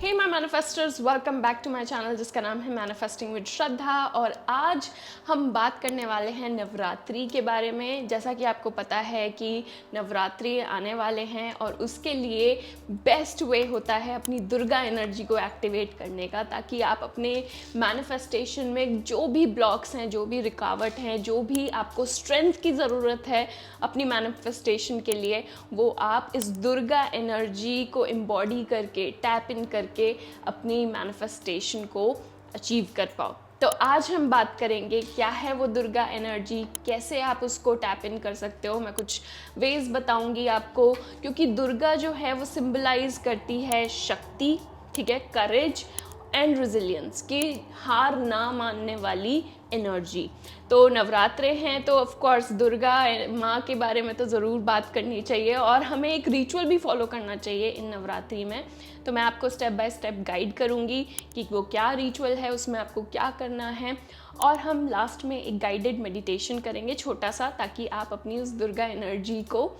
Hey my manifesters, welcome back to my channel जिसका नाम है मैनिफेस्टिंग विद श्रद्धा। और आज हम बात करने वाले हैं नवरात्रि के बारे में। जैसा कि आपको पता है कि नवरात्रि आने वाले हैं और उसके लिए बेस्ट वे होता है अपनी दुर्गा एनर्जी को एक्टिवेट करने का, ताकि आप अपने मैनिफेस्टेशन में जो भी ब्लॉक्स हैं, जो भी रुकावट हैं, जो भी आपको स्ट्रेंथ की ज़रूरत है अपनी मैनिफेस्टेशन के लिए, वो आप इस दुर्गा एनर्जी को एम्बॉडी करके, टैप इन करके अपनी मैनिफेस्टेशन को अचीव कर पाओ। तो आज हम बात करेंगे क्या है वो दुर्गा एनर्जी, कैसे आप उसको टैप इन कर सकते हो। मैं कुछ वेज बताऊंगी आपको, क्योंकि दुर्गा जो है वो सिंबलाइज करती है शक्ति, ठीक है, करेज एंड रेजिलियंस की हार ना मानने वाली एनर्जी। तो नवरात्रे हैं तो ऑफ कोर्स दुर्गा माँ के बारे में तो ज़रूर बात करनी चाहिए और हमें एक रिचुअल भी फॉलो करना चाहिए इन नवरात्रि में। तो मैं आपको स्टेप बाय स्टेप गाइड करूँगी कि वो क्या रिचुअल है, उसमें आपको क्या करना है, और हम लास्ट में एक गाइडेड मेडिटेशन करेंगे छोटा सा, ताकि आप अपनी उस दुर्गा एनर्जी को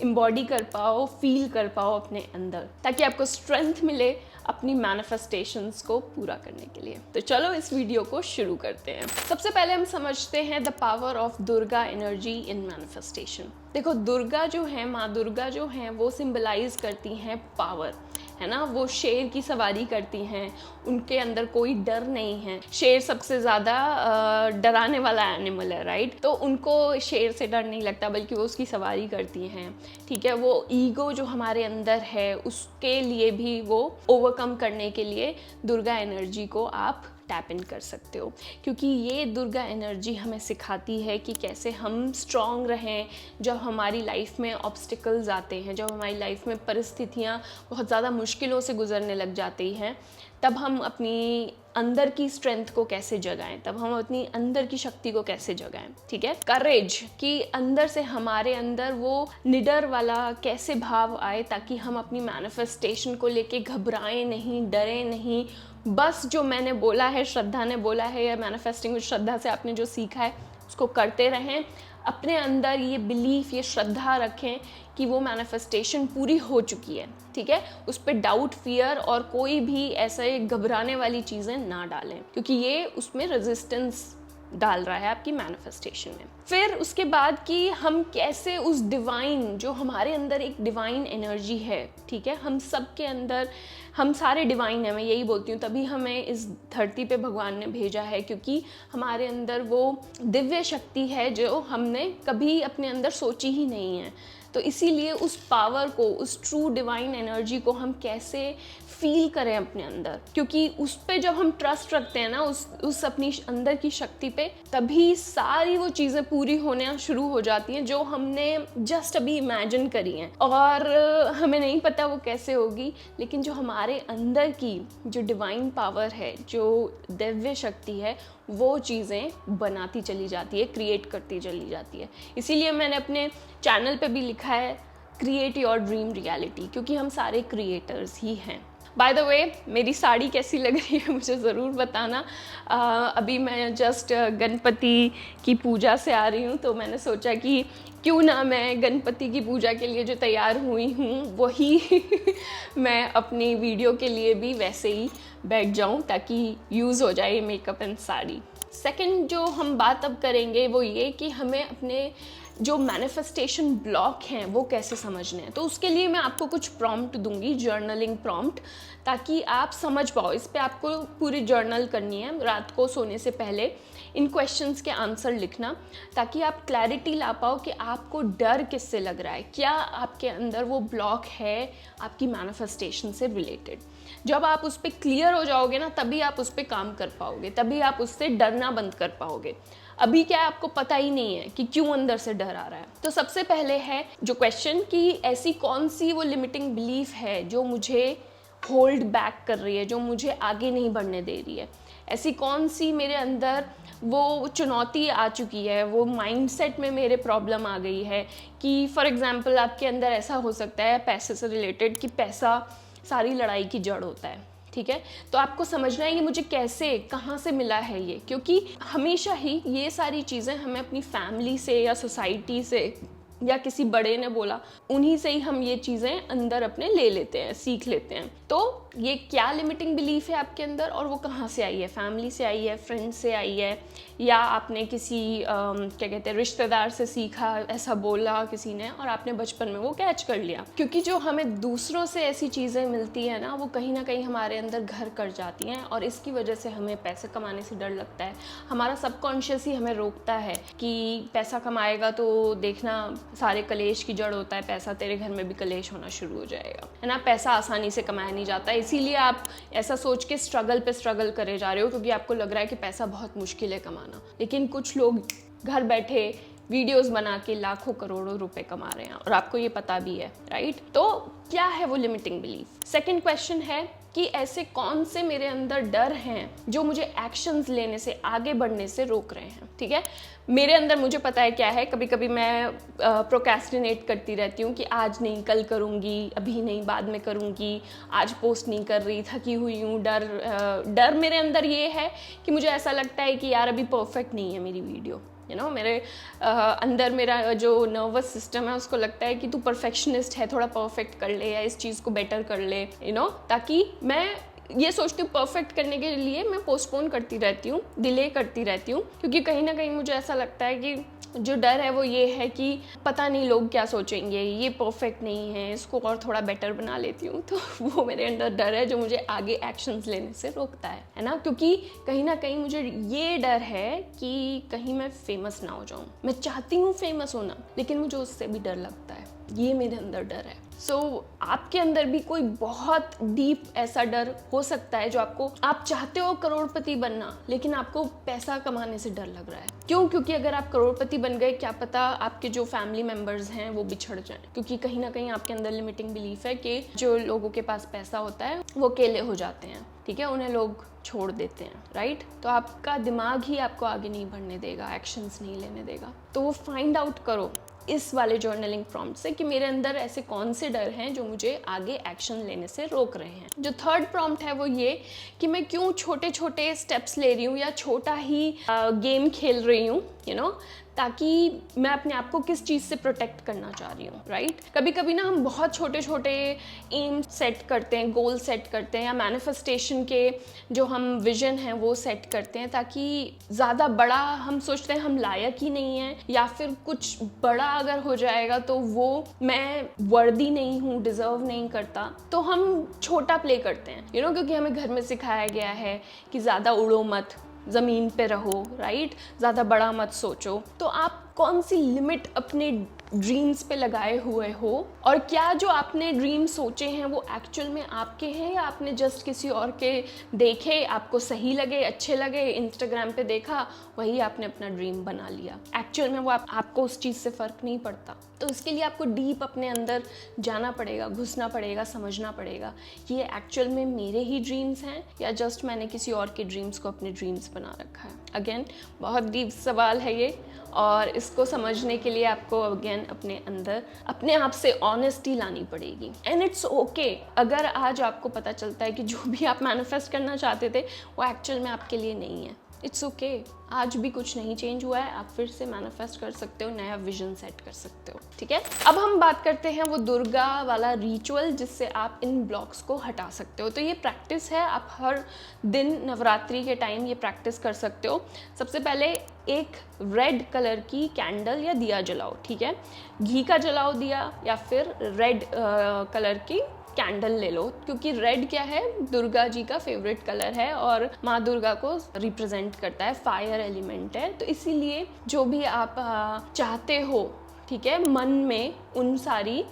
एम्बॉडी कर पाओ, फील कर पाओ अपने अंदर, ताकि आपको स्ट्रेंथ मिले अपनी मैनिफेस्टेशंस को पूरा करने के लिए। तो चलो इस वीडियो को शुरू करते हैं। सबसे पहले हम समझते हैं the power of Durga energy in manifestation. देखो, दुर्गा जो है, माँ दुर्गा जो है, वो सिंबलाइज करती हैं पावर, है ना। वो शेर की सवारी करती हैं, उनके अंदर कोई डर नहीं है। शेर सबसे ज़्यादा डराने वाला एनिमल है, राइट। तो उनको शेर से डर नहीं लगता, बल्कि वो उसकी सवारी करती हैं, ठीक है। वो ईगो जो हमारे अंदर है उसके लिए भी वो ओवरकम करने के लिए दुर्गा एनर्जी को आप टैप इन कर सकते हो, क्योंकि ये दुर्गा एनर्जी हमें सिखाती है कि कैसे हम स्ट्रॉन्ग रहें जब हमारी लाइफ में ऑब्स्टिकल्स आते हैं, जब हमारी लाइफ में परिस्थितियाँ बहुत ज़्यादा मुश्किलों से गुजरने लग जाती हैं। तब हम अपनी अंदर की स्ट्रेंथ को कैसे जगाएं, तब हम अपनी अंदर की शक्ति को कैसे जगाएं, ठीक है। करेज कि अंदर से हमारे अंदर वो निडर वाला कैसे भाव आए, ताकि हम अपनी मैनिफेस्टेशन को लेके घबराएं नहीं, डरें नहीं। बस जो मैंने बोला है, श्रद्धा ने बोला है, या मैनिफेस्टिंग विद श्रद्धा से आपने जो सीखा है उसको करते रहें। अपने अंदर ये बिलीफ, ये श्रद्धा रखें कि वो मैनिफेस्टेशन पूरी हो चुकी है, ठीक है। उस पर डाउट, फियर और कोई भी ऐसे घबराने वाली चीज़ें ना डालें, क्योंकि ये उसमें रेजिस्टेंस डाल रहा है आपकी मैनिफेस्टेशन में। फिर उसके बाद कि हम कैसे उस डिवाइन, जो हमारे अंदर एक डिवाइन एनर्जी है, ठीक है, हम सब के अंदर, हम सारे डिवाइन हैं, मैं यही बोलती हूँ, तभी हमें इस धरती पे भगवान ने भेजा है, क्योंकि हमारे अंदर वो दिव्य शक्ति है जो हमने कभी अपने अंदर सोची ही नहीं है। तो इसीलिए उस पावर को, उस ट्रू डिवाइन एनर्जी को हम कैसे फील करें अपने अंदर, क्योंकि उस पे जब हम ट्रस्ट रखते हैं ना, उस अपनी अंदर की शक्ति पे, तभी सारी वो चीज़ें पूरी होने शुरू हो जाती हैं जो हमने जस्ट अभी इमेजिन करी हैं। और हमें नहीं पता वो कैसे होगी, लेकिन जो हमारे अंदर की जो डिवाइन पावर है, जो दिव्य शक्ति है, वो चीज़ें बनाती चली जाती है, क्रिएट करती चली जाती है। इसीलिए मैंने अपने चैनल पे भी लिखा है क्रिएट योर ड्रीम रियलिटी, क्योंकि हम सारे क्रिएटर्स ही हैं। बाय द वे, मेरी साड़ी कैसी लग रही है मुझे ज़रूर बताना। अभी मैं जस्ट गणपति की पूजा से आ रही हूँ, तो मैंने सोचा कि क्यों ना मैं गणपति की पूजा के लिए जो तैयार हुई हूँ वही मैं अपनी वीडियो के लिए भी वैसे ही बैठ जाऊँ, ताकि यूज़ हो जाए मेकअप एंड साड़ी। सेकंड जो हम बात अब करेंगे वो ये कि हमें अपने जो मैनिफेस्टेशन ब्लॉक हैं वो कैसे समझने हैं। तो उसके लिए मैं आपको कुछ प्रॉम्प्ट दूंगी, जर्नलिंग प्रॉम्प्ट, ताकि आप समझ पाओ। इस पे आपको पूरी जर्नल करनी है रात को सोने से पहले, इन क्वेश्चंस के आंसर लिखना, ताकि आप क्लैरिटी ला पाओ कि आपको डर किससे लग रहा है, क्या आपके अंदर वो ब्लॉक है आपकी मैनिफेस्टेशन से रिलेटेड। जब आप उस पर क्लियर हो जाओगे ना, तभी आप उस पर काम कर पाओगे, तभी आप उससे डरना बंद कर पाओगे। अभी क्या है, आपको पता ही नहीं है कि क्यों अंदर से डर आ रहा है। तो सबसे पहले है जो क्वेश्चन कि ऐसी कौन सी वो लिमिटिंग बिलीफ है जो मुझे होल्ड बैक कर रही है, जो मुझे आगे नहीं बढ़ने दे रही है। ऐसी कौन सी मेरे अंदर वो चुनौती आ चुकी है, वो माइंडसेट में मेरे प्रॉब्लम आ गई है कि फॉर एग्जांपल आपके अंदर ऐसा हो सकता है पैसे से रिलेटेड कि पैसा सारी लड़ाई की जड़ होता है, ठीक है। तो आपको समझना है कि मुझे कैसे, कहाँ से मिला है ये, क्योंकि हमेशा ही ये सारी चीज़ें हमें अपनी फैमिली से या सोसाइटी से या किसी बड़े ने बोला, उन्हीं से ही हम ये चीज़ें अंदर अपने ले लेते हैं, सीख लेते हैं। तो तो ये क्या लिमिटिंग बिलीफ है आपके अंदर और वो कहाँ से आई है? फैमिली से आई है, फ्रेंड से आई है, या आपने किसी क्या कहते हैं रिश्तेदार से सीखा, ऐसा बोला किसी ने और आपने बचपन में वो कैच कर लिया? क्योंकि जो हमें दूसरों से ऐसी चीज़ें मिलती है ना, वो कहीं ना कहीं हमारे अंदर घर कर जाती हैं और इसकी वजह से हमें पैसे कमाने से डर लगता है। हमारा सबकॉन्शियस ही हमें रोकता है कि पैसा कमाएगा तो देखना सारे कलेश की जड़ होता है पैसा, तेरे घर में भी कलेश होना शुरू हो जाएगा, है ना। पैसा आसानी से कमाया नहीं जाता, इसीलिए आप ऐसा सोच के स्ट्रगल पे स्ट्रगल करे जा रहे हो क्योंकि आपको लग रहा है कि पैसा बहुत मुश्किल है कमाना। लेकिन कुछ लोग घर बैठे वीडियोस बना के लाखों करोड़ों रुपए कमा रहे हैं और आपको ये पता भी है, राइट। तो क्या है वो लिमिटिंग बिलीफ? सेकंड क्वेश्चन है कि ऐसे कौन से मेरे अंदर डर हैं जो मुझे एक्शंस लेने से, आगे बढ़ने से रोक रहे हैं, ठीक है। मेरे अंदर मुझे पता है क्या है। कभी कभी मैं प्रोक्रेस्टिनेट करती रहती हूँ कि आज नहीं, कल करूँगी, अभी नहीं, बाद में करूँगी, आज पोस्ट नहीं कर रही, थकी हुई हूँ। डर मेरे अंदर ये है कि मुझे ऐसा लगता है कि यार अभी परफेक्ट नहीं है मेरी वीडियो, मेरे अंदर मेरा जो नर्वस सिस्टम है उसको लगता है कि तू परफेक्शनिस्ट है, थोड़ा परफेक्ट कर ले या इस चीज़ को बेटर कर ले, ताकि मैं ये सोचती हूँ परफेक्ट करने के लिए मैं पोस्टपोन करती रहती हूँ, डिले करती रहती हूँ, क्योंकि कहीं ना कहीं मुझे ऐसा लगता है कि जो डर है वो ये है कि पता नहीं लोग क्या सोचेंगे, ये परफेक्ट नहीं है, इसको और थोड़ा बेटर बना लेती हूँ। तो वो मेरे अंदर डर है जो मुझे आगे एक्शंस लेने से रोकता है ना। क्योंकि कहीं ना कहीं मुझे ये डर है कि कहीं मैं फेमस ना हो जाऊँ। मैं चाहती हूँ फेमस होना, लेकिन मुझे उससे भी डर लगता है, ये मेरे अंदर डर है। आपके अंदर भी कोई बहुत डीप ऐसा डर हो सकता है जो आप चाहते हो करोड़पति बनना, लेकिन आपको पैसा कमाने से डर लग रहा है। क्यों? क्योंकि अगर आप करोड़पति बन गए, क्या पता आपके जो फैमिली मेंबर्स हैं वो बिछड़ जाएं, क्योंकि कहीं ना कहीं आपके अंदर लिमिटिंग बिलीफ है कि जो लोगों के पास पैसा होता है वो अकेले हो जाते हैं, ठीक है, उन्हें लोग छोड़ देते हैं, राइट। तो आपका दिमाग ही आपको आगे नहीं बढ़ने देगा, एक्शंस नहीं लेने देगा। तो वो फाइंड आउट करो इस वाले जर्नलिंग प्रॉम्प्ट से कि मेरे अंदर ऐसे कौन से डर हैं जो मुझे आगे एक्शन लेने से रोक रहे हैं। जो थर्ड प्रॉम्प्ट है वो ये कि मैं क्यों छोटे छोटे स्टेप्स ले रही हूँ या छोटा ही गेम खेल रही हूँ, ताकि मैं अपने आप को किस चीज़ से प्रोटेक्ट करना चाह रही हूँ, राइट। कभी कभी ना हम बहुत छोटे छोटे एम सेट करते हैं, गोल सेट करते हैं, या मैनिफेस्टेशन के जो हम विजन हैं वो सेट करते हैं, ताकि ज़्यादा बड़ा हम सोचते हैं हम लायक ही नहीं हैं, या फिर कुछ बड़ा अगर हो जाएगा तो वो मैं वर्दी नहीं हूँ, डिज़र्व नहीं करता, तो हम छोटा प्ले करते हैं, क्योंकि हमें घर में सिखाया गया है कि ज़्यादा उड़ो मत, ज़मीन पे रहो, राइट, ज़्यादा बड़ा मत सोचो। तो आप कौन सी लिमिट अपने ड्रीम्स पे लगाए हुए हो, और क्या जो आपने ड्रीम सोचे हैं वो एक्चुअल में आपके हैं या आपने जस्ट किसी और के देखे, आपको सही लगे, अच्छे लगे, इंस्टाग्राम पे देखा, वही आपने अपना ड्रीम बना लिया। एक्चुअल में वो आपको उस चीज़ से फ़र्क नहीं पड़ता। तो इसके लिए आपको डीप अपने अंदर जाना पड़ेगा, घुसना पड़ेगा, समझना पड़ेगा कि ये एक्चुअल में मेरे ही ड्रीम्स हैं या जस्ट मैंने किसी और के ड्रीम्स को अपने ड्रीम्स बना रखा है। अगेन बहुत डीप सवाल है ये, और इसको समझने के लिए आपको अगेन अपने अंदर अपने आप से ऑनेस्टी लानी पड़ेगी। एंड इट्स ओके अगर आज आपको पता चलता है कि जो भी आप मैनिफेस्ट करना चाहते थे वो एक्चुअल में आपके लिए नहीं है। इट्स ओके, आज भी कुछ नहीं चेंज हुआ है, आप फिर से मैनिफेस्ट कर सकते हो, नया विजन सेट कर सकते हो, ठीक है। अब हम बात करते हैं वो दुर्गा वाला रिचुअल जिससे आप इन ब्लॉक्स को हटा सकते हो। तो ये प्रैक्टिस है, आप हर दिन नवरात्रि के टाइम ये प्रैक्टिस कर सकते हो। सबसे पहले एक रेड कलर की कैंडल या दिया जलाओ, ठीक है, घी का जलाओ दिया या फिर रेड कलर की कैंडल ले लो, क्योंकि रेड क्या है, दुर्गा जी का फेवरेट कलर है और माँ दुर्गा को रिप्रेजेंट करता है, फायर एलिमेंट है। तो इसीलिए जो भी आप चाहते हो, ठीक है, मन में उन सारी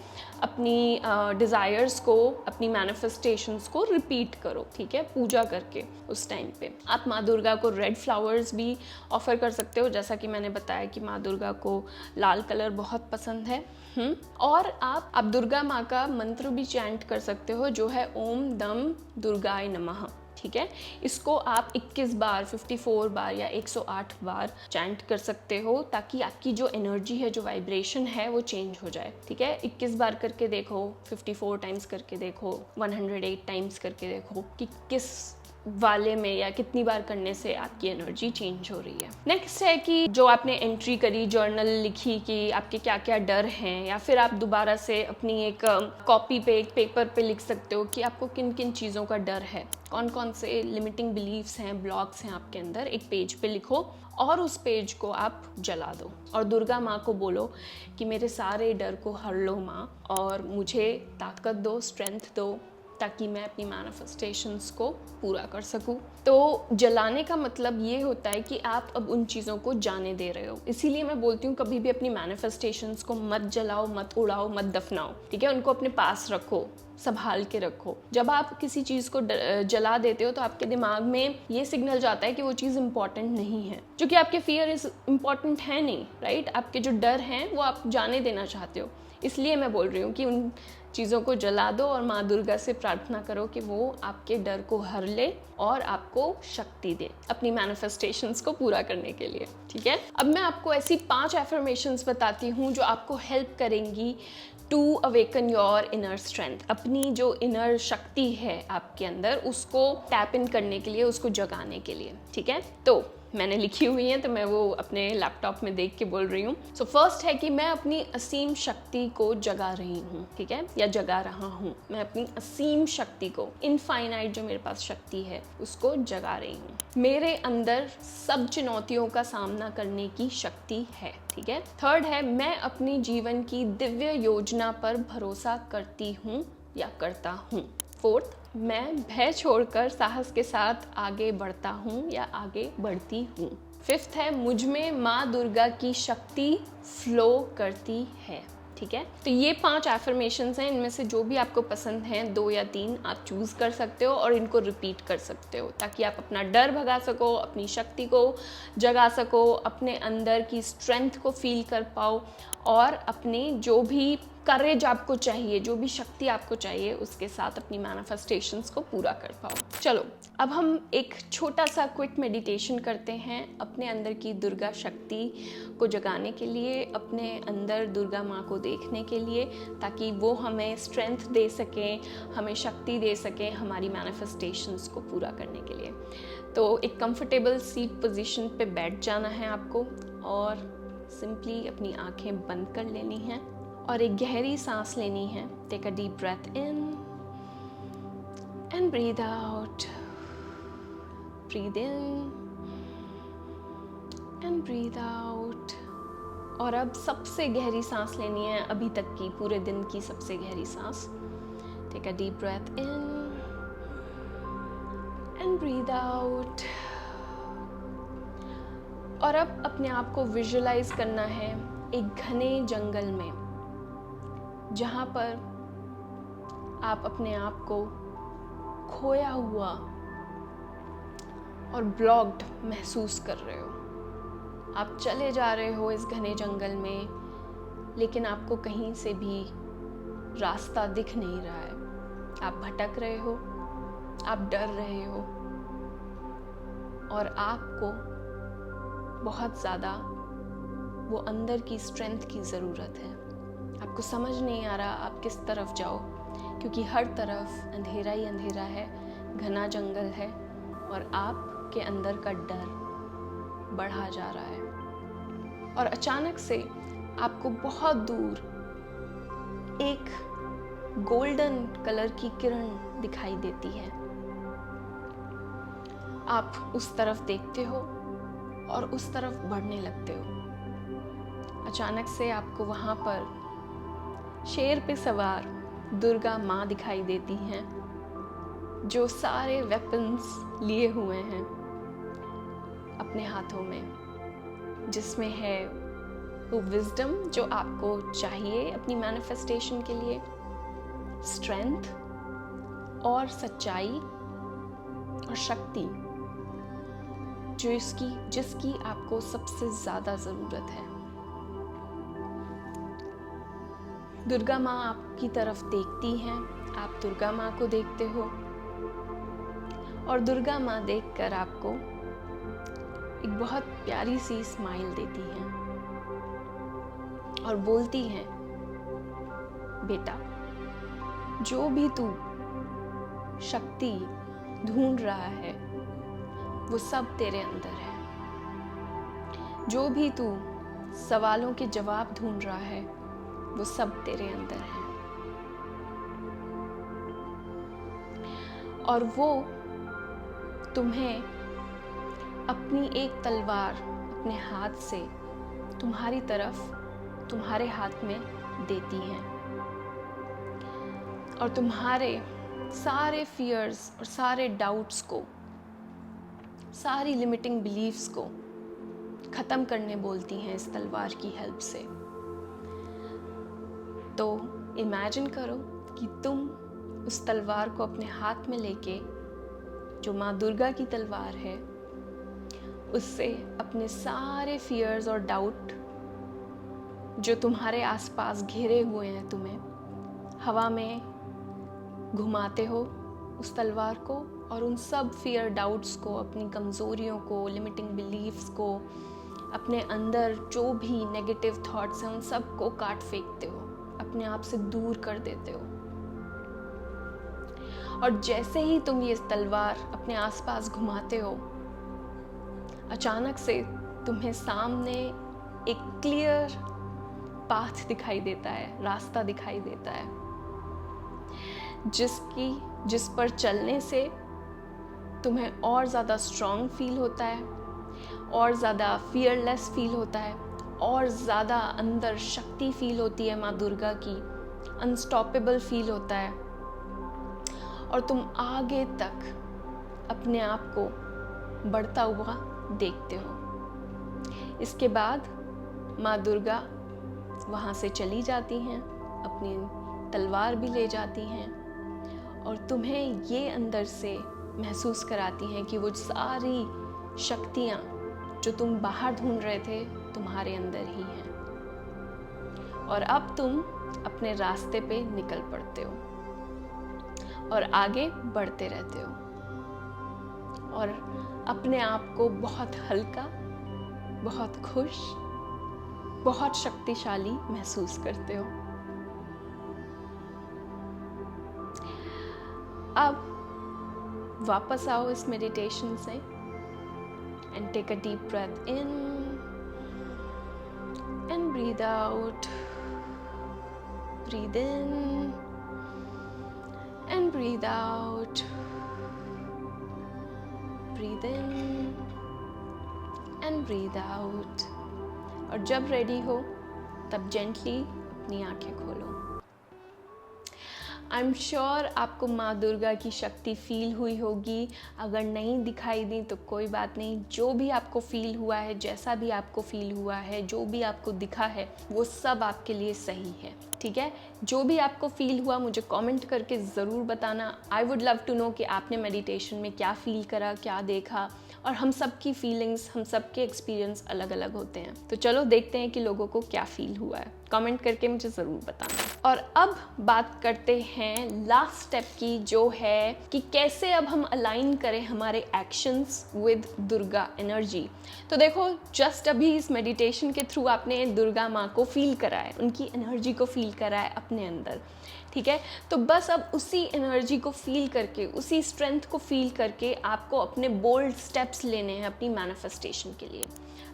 अपनी डिज़ायर्स को, अपनी मैनिफेस्टेशंस को रिपीट करो, ठीक है, पूजा करके। उस टाइम पे आप माँ दुर्गा को रेड फ्लावर्स भी ऑफ़र कर सकते हो, जैसा कि मैंने बताया कि माँ दुर्गा को लाल कलर बहुत पसंद है। और आप दुर्गा माँ का मंत्र भी चैंट कर सकते हो जो है ओम दम दुर्गाय नमः, ठीक है। इसको आप 21 बार, 54 बार या 108 बार चैंट कर सकते हो, ताकि आपकी जो एनर्जी है, जो वाइब्रेशन है वो चेंज हो जाए, ठीक है। 21 बार करके देखो, 54 टाइम्स करके देखो, 108 टाइम्स करके देखो कि किस वाले में या कितनी बार करने से आपकी एनर्जी चेंज हो रही है। नेक्स्ट है कि जो आपने एंट्री करी, जर्नल लिखी कि आपके क्या क्या डर हैं, या फिर आप दोबारा से अपनी एक कॉपी पे, एक पेपर पे लिख सकते हो कि आपको किन किन चीज़ों का डर है, कौन कौन से लिमिटिंग बिलीव्स हैं, ब्लॉक्स हैं आपके अंदर। एक पेज पे लिखो और उस पेज को आप जला दो और दुर्गा माँ को बोलो कि मेरे सारे डर को हर लो माँ, और मुझे ताकत दो, स्ट्रेंथ दो, ताकि मैं अपनी मैनिफेस्टेशंस को पूरा कर सकूं। तो जलाने का मतलब ये होता है कि आप अब उन चीज़ों को जाने दे रहे हो। इसीलिए मैं बोलती हूँ कभी भी अपनी मैनिफेस्टेशंस को मत जलाओ, मत उड़ाओ, मत दफनाओ, ठीक है। उनको अपने पास रखो, संभाल के रखो। जब आप किसी चीज़ को जला देते हो तो आपके दिमाग में ये सिग्नल जाता है कि वो चीज़ इंपॉर्टेंट नहीं है, जो कि आपके फियर इज इम्पॉर्टेंट है नहीं, राइट। आपके जो डर हैं वो आप जाने देना चाहते हो। इसलिए मैं बोल रही हूँ कि उन चीज़ों को जला दो और माँ दुर्गा से प्रार्थना करो कि वो आपके डर को हर ले और आपको शक्ति दे अपनी मैनिफेस्टेशंस को पूरा करने के लिए, ठीक है। अब मैं आपको ऐसी 5 एफर्मेशंस बताती हूँ जो आपको हेल्प करेंगी to awaken your inner strength. अपनी जो इनर शक्ति है आपके अंदर, उसको टैप इन करने के लिए, उसको जगाने के लिए, ठीक है। तो मैंने लिखी हुई है तो मैं वो अपने लैपटॉप में देख के बोल रही हूँ। सो फर्स्ट है कि मैं अपनी असीम शक्ति को जगा रही हूँ, ठीक है, या जगा रहा हूँ। मैं अपनी असीम शक्ति को, इनफाइनाइट जो मेरे पास शक्ति है, उसको जगा रही हूँ। मेरे अंदर सब चुनौतियों का सामना करने की शक्ति है, ठीक है। थर्ड है मैं अपनी जीवन की दिव्य योजना पर भरोसा करती हूँ या करता हूँ। फोर्थ, मैं भय छोड़कर साहस के साथ आगे बढ़ता हूँ या आगे बढ़ती हूँ। फिफ्थ है मुझ में माँ दुर्गा की शक्ति फ्लो करती है, ठीक है। तो ये 5 एफर्मेशंस हैं, इनमें से जो भी आपको पसंद हैं, 2 या 3 आप चूज़ कर सकते हो और इनको रिपीट कर सकते हो, ताकि आप अपना डर भगा सको, अपनी शक्ति को जगा सको, अपने अंदर की स्ट्रेंथ को फील कर पाओ और अपनी जो भी करेज आपको चाहिए, जो भी शक्ति आपको चाहिए, उसके साथ अपनी मैनिफेस्टेशंस को पूरा कर पाओ। चलो अब हम एक छोटा सा क्विक मेडिटेशन करते हैं अपने अंदर की दुर्गा शक्ति को जगाने के लिए, अपने अंदर दुर्गा माँ को देखने के लिए, ताकि वो हमें स्ट्रेंथ दे सकें, हमें शक्ति दे सकें हमारी मैनिफेस्टेशंस को पूरा करने के लिए। तो एक कंफर्टेबल सीट पोजीशन पे बैठ जाना है आपको और सिंपली अपनी आंखें बंद कर लेनी हैं और एक गहरी सांस लेनी है। Take a deep breath in and breathe out, breathe in and breathe out. और अब सबसे गहरी सांस लेनी है, अभी तक की पूरे दिन की सबसे गहरी सांस। Take a deep breath in and breathe out. और अब अपने आप को विजुअलाइज करना है एक घने जंगल में, जहाँ पर आप अपने आप को खोया हुआ और ब्लॉक्ड महसूस कर रहे हो। आप चले जा रहे हो इस घने जंगल में, लेकिन आपको कहीं से भी रास्ता दिख नहीं रहा है। आप भटक रहे हो, आप डर रहे हो और आपको बहुत ज़्यादा वो अंदर की स्ट्रेंथ की ज़रूरत है। आपको समझ नहीं आ रहा आप किस तरफ जाओ, क्योंकि हर तरफ अंधेरा ही अंधेरा है, घना जंगल है और आपके अंदर का डर बढ़ा जा रहा है। और अचानक से आपको बहुत दूर एक गोल्डन कलर की किरण दिखाई देती है। आप उस तरफ देखते हो और उस तरफ बढ़ने लगते हो। अचानक से आपको वहाँ पर शेर पे सवार दुर्गा माँ दिखाई देती हैं, जो सारे वेपन्स लिए हुए हैं अपने हाथों में, जिसमें है वो विजडम जो आपको चाहिए अपनी मैनिफेस्टेशन के लिए, स्ट्रेंथ और सच्चाई और शक्ति जिसकी आपको सबसे ज़्यादा ज़रूरत है। दुर्गा माँ आपकी तरफ देखती हैं, आप दुर्गा माँ को देखते हो और दुर्गा माँ देखकर आपको एक बहुत प्यारी सी स्माइल देती हैं और बोलती हैं, बेटा, जो भी तू शक्ति ढूंढ रहा है वो सब तेरे अंदर है। जो भी तू सवालों के जवाब ढूंढ रहा है वो सब तेरे अंदर है। और वो तुम्हें अपनी एक तलवार अपने हाथ से तुम्हारी तरफ, तुम्हारे हाथ में देती हैं और तुम्हारे सारे फियर्स और सारे डाउट्स को, सारी लिमिटिंग बिलीफ्स को ख़त्म करने बोलती हैं इस तलवार की हेल्प से। तो इमेजिन करो कि तुम उस तलवार को अपने हाथ में लेके, जो माँ दुर्गा की तलवार है, उससे अपने सारे फियर्स और डाउट जो तुम्हारे आसपास घेरे हुए हैं, तुम्हें हवा में घुमाते हो उस तलवार को, और उन सब फियर डाउट्स को, अपनी कमज़ोरियों को, लिमिटिंग बिलीफ्स को, अपने अंदर जो भी नेगेटिव थॉट्स हैं उन सब को काट फेंकते हो, अपने आप से दूर कर देते हो। और जैसे ही तुम ये तलवार अपने आसपास घुमाते हो, अचानक से तुम्हें सामने एक क्लियर पाथ दिखाई देता है, रास्ता दिखाई देता है, जिस पर चलने से तुम्हें और ज़्यादा स्ट्रॉन्ग फील होता है, और ज़्यादा फियरलेस फील होता है, और ज़्यादा अंदर शक्ति फील होती है माँ दुर्गा की, अनस्टॉपेबल फील होता है, और तुम आगे तक अपने आप को बढ़ता हुआ देखते हो। इसके बाद माँ दुर्गा वहाँ से चली जाती हैं, अपनी तलवार भी ले जाती हैं, और तुम्हें ये अंदर से महसूस कराती हैं कि वो सारी शक्तियाँ जो तुम बाहर ढूंढ रहे थे तुम्हारे अंदर ही हैं। और अब तुम अपने रास्ते पे निकल पड़ते हो और आगे बढ़ते रहते हो, और अपने आप को बहुत हल्का, बहुत खुश, बहुत शक्तिशाली महसूस करते हो। अब वापस आओ इस मेडिटेशन से and take a deep breath in and breathe out. Breathe in and breathe out. Breathe in and breathe out. और जब रेडी हो तब जेंटली अपनी आंखें खोलो। आई एम श्योर आपको माँ दुर्गा की शक्ति फील हुई होगी। अगर नहीं दिखाई दी तो कोई बात नहीं, जो भी आपको फील हुआ है, जैसा भी आपको फील हुआ है, जो भी आपको दिखा है, वो सब आपके लिए सही है, ठीक है। जो भी आपको फील हुआ मुझे कमेंट करके ज़रूर बताना। I would love to know कि आपने मेडिटेशन में क्या फील करा, क्या देखा। और हम सब की फीलिंग्स, हम सब के एक्सपीरियंस अलग अलग होते हैं, तो चलो देखते हैं कि लोगों को क्या फील हुआ है। कमेंट करके मुझे ज़रूर बताना। और अब बात करते हैं लास्ट स्टेप की, जो है कि कैसे अब हम अलाइन करें हमारे एक्शंस विद दुर्गा एनर्जी। तो देखो, जस्ट अभी इस मेडिटेशन के थ्रू आपने दुर्गा माँ को फील करा है, उनकी एनर्जी को फील करा है अपने अंदर, ठीक है। तो बस अब उसी एनर्जी को फील करके, उसी स्ट्रेंथ को फील करके आपको अपने बोल्ड स्टेप्स लेने हैं अपनी मैनिफेस्टेशन के लिए।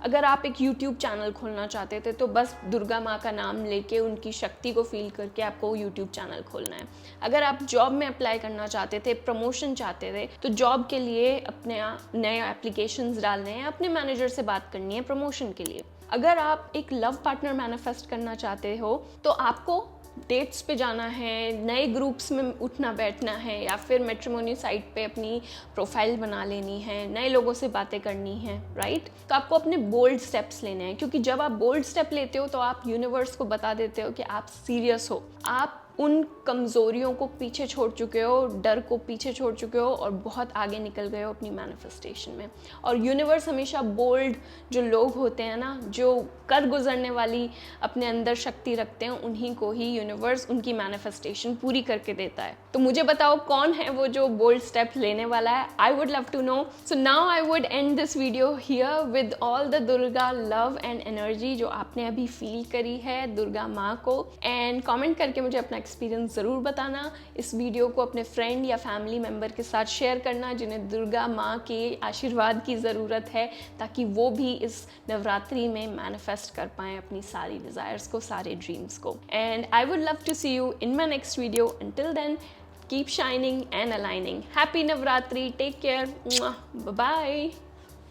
अगर आप एक YouTube चैनल खोलना चाहते थे तो बस दुर्गा माँ का नाम लेके उनकी शक्ति को फील करके आपको YouTube चैनल खोलना है। अगर आप जॉब में अप्लाई करना चाहते थे, प्रमोशन चाहते थे, तो जॉब के लिए अपने नए एप्लीकेशंस डालने हैं, अपने मैनेजर से बात करनी है प्रमोशन के लिए। अगर आप एक लव पार्टनर मैनिफेस्ट करना चाहते हो तो आपको डेट्स पे जाना है, नए ग्रुप्स में उठना बैठना है, या फिर मैट्रिमोनी साइट पे अपनी प्रोफाइल बना लेनी है, नए लोगों से बातें करनी है, राइट। तो आपको अपने बोल्ड स्टेप्स लेने हैं, क्योंकि जब आप बोल्ड स्टेप लेते हो तो आप यूनिवर्स को बता देते हो कि आप सीरियस हो, आप उन कमज़ोरियों को पीछे छोड़ चुके हो, डर को पीछे छोड़ चुके हो और बहुत आगे निकल गए हो अपनी मैनिफेस्टेशन में। और यूनिवर्स हमेशा बोल्ड जो लोग होते हैं ना, जो कर गुजरने वाली अपने अंदर शक्ति रखते हैं, उन्हीं को ही यूनिवर्स उनकी मैनिफेस्टेशन पूरी करके देता है। तो मुझे बताओ कौन है वो जो बोल्ड स्टेप लेने वाला है। I would love to know. So now I would end this video here with all the Durga love and energy जो आपने अभी फील करी है दुर्गा माँ को, एंड कॉमेंट करके मुझे अपना एक्सपीरियंस ज़रूर बताना। इस वीडियो को अपने फ्रेंड या फैमिली मेम्बर के साथ शेयर करना जिन्हें दुर्गा माँ के आशीर्वाद की ज़रूरत है, ताकि वो भी इस नवरात्रि में मैनिफेस्ट कर पाएँ अपनी सारी डिज़ायर्स को, सारे ड्रीम्स को। And I would love to see you in my next video. Until then, keep shining and aligning. Happy Navratri. Take care. Bye bye.